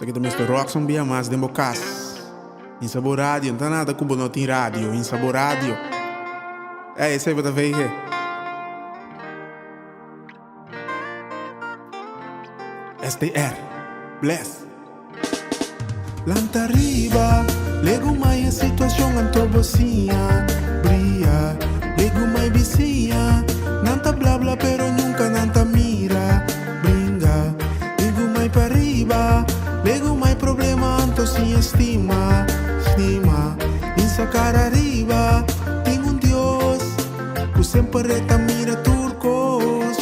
Só que também estou rock um dia mais de bocas. Em sabor rádio, não tá nada como não tem rádio. Em sabor rádio. É, esse aí vai ver que. STR, bless. Lanta arriba, lego mai a situação anto bocinha. Bria, lego mai vizinha. Nanta bla bla pero nunca nanta mira. Bringa, lego mai para arriba. Lego mai problema anto sin estima. Estima, em sacar arriba. Tenho Deus, que sempre reta mira turcos.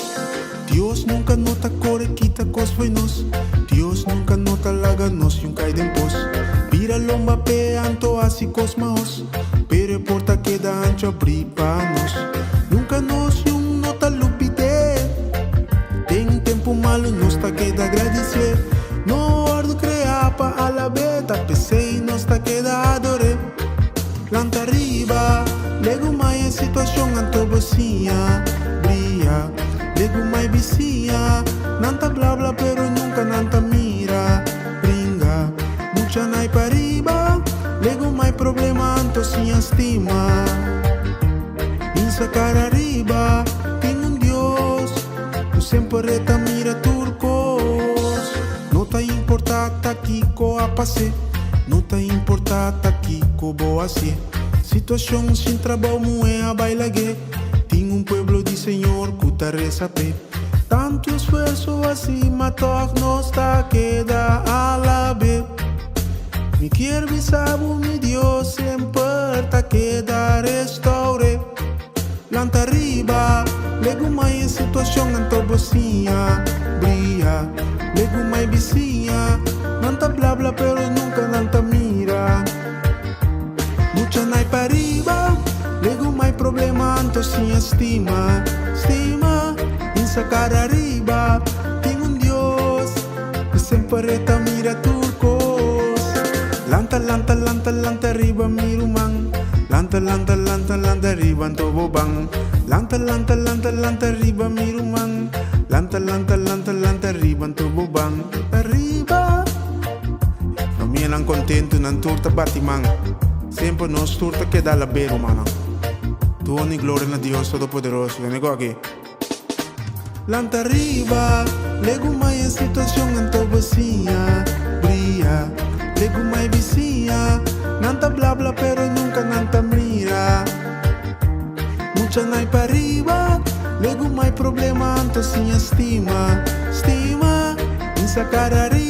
Deus nunca nota core quita cos foi nos. Deus nunca nota laga nos e cai de pos. Vira lomba pe anto assim cos maos. Pero porta queda ancho abrir pa nos. Nunca nos nota lupide. Tem tempo malo nos ta queda agradecer. No ordo crear pa ala beta. Pensei nos ta queda adore. Lanta arriba, lego mai em situação anto bocinha. Bria, lego mai vizinha. Nanta bla bla pero nunca nanta mira. Bringa, mucha nai para arriba. Lego mai problema anto sin estima. Em sacar arriba, tenho Deus, que sempre reta mira turcos. Não tá importa aqui co a passe. Não tá importa aqui co boa se. Situação sem trabalho é a bailague. Tem pueblo de Senhor que tá receber. Tanto esforço assim, mas não está queda a la vez. Me quer sabe, mi Deus sempre tá queda restaure. Lanta arriba, lego mai em situação anto bocinha. Bria, lego mai vizinha. Nanta bla bla pero nunca nanta mira. Mucha nai para arriba, lego mai problema anto sin estima. Estima, em sacar arriba, tenho Deus, que sempre reta mira turcos. Lanta, lanta, lanta, lanta arriba miro man. Lanta, lanta, lanta, lanta arriba anto bobang. Lanta, lanta, lanta, lanta arriba miro man. Lanta, lanta, lanta, lanta arriba anto bobang. Arriba. No me lang contento nan turta batiman. Sempre nos turta que dá la bero, mano. Tu honra e glória a Deus Todo-Poderoso. Vem aqui. Lanta arriba, lego mai em situação anto bocinha. Bria, lego mai vizinha. Nanta bla bla pero nunca nanta mira. Mucha nai para arriba, lego mai problema anto sin estima. Estima, em sacar arriba.